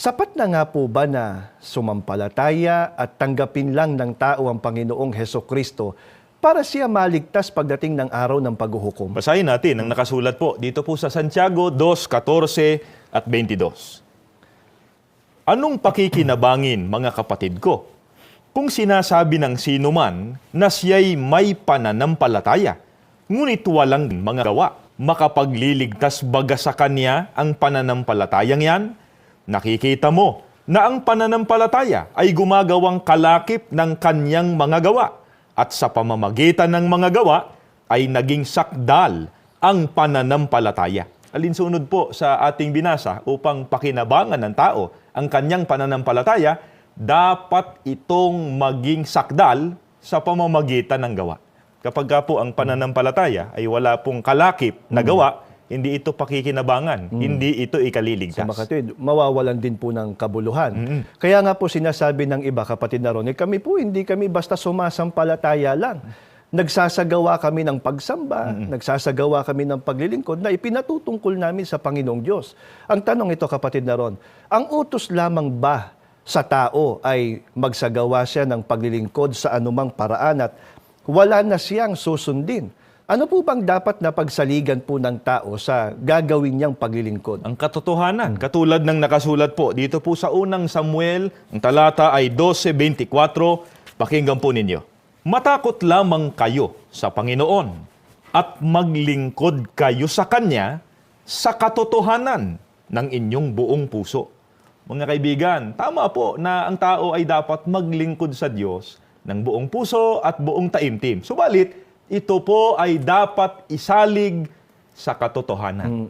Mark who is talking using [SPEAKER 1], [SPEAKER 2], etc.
[SPEAKER 1] Sapat na nga po ba na sumampalataya at tanggapin lang ng tao ang Panginoong Hesukristo para siya maligtas pagdating ng araw ng paghuhukom?
[SPEAKER 2] Basahin natin ang nakasulat po dito po sa Santiago 2:14 at 22. Anong pakikinabangin, mga kapatid ko, kung sinasabi ng sino man na siya'y may pananampalataya, ngunit walang mga gawa, makapagliligtas baga sa kanya ang pananampalatayang yan? Nakikita mo na ang pananampalataya ay gumagawang kalakip ng kanyang mga gawa at sa pamamagitan ng mga gawa ay naging sakdal ang pananampalataya. Alinsunod po sa ating binasa upang pakinabangan ng tao ang kanyang pananampalataya, dapat itong maging sakdal sa pamamagitan ng gawa. Kapag po ang pananampalataya ay wala pong kalakip na gawa, hindi ito pakikinabangan, hindi ito ikaliligtas.
[SPEAKER 1] Sa makatwid, mawawalan din po ng kabuluhan. Kaya nga po sinasabi ng iba, kapatid na ron, kami po hindi kami basta sumasampalataya lang. Nagsasagawa kami ng pagsamba, nagsasagawa kami ng paglilingkod na ipinatutungkol namin sa Panginoong Diyos. Ang tanong ito, kapatid na ron, ang utos lamang ba sa tao ay magsagawa siya ng paglilingkod sa anumang paraan at wala na siyang susundin? Ano po bang dapat na pagsaligan po ng tao sa gagawin niyang paglilingkod?
[SPEAKER 2] Ang katotohanan, katulad ng nakasulat po dito po sa unang Samuel, ang talata ay 12:24, pakinggan po ninyo. Matakot lamang kayo sa Panginoon at maglingkod kayo sa Kanya sa katotohanan ng inyong buong puso. Mga kaibigan, tama po na ang tao ay dapat maglingkod sa Diyos ng buong puso at buong taimtim. Subalit, ito po ay dapat isalig sa katotohanan.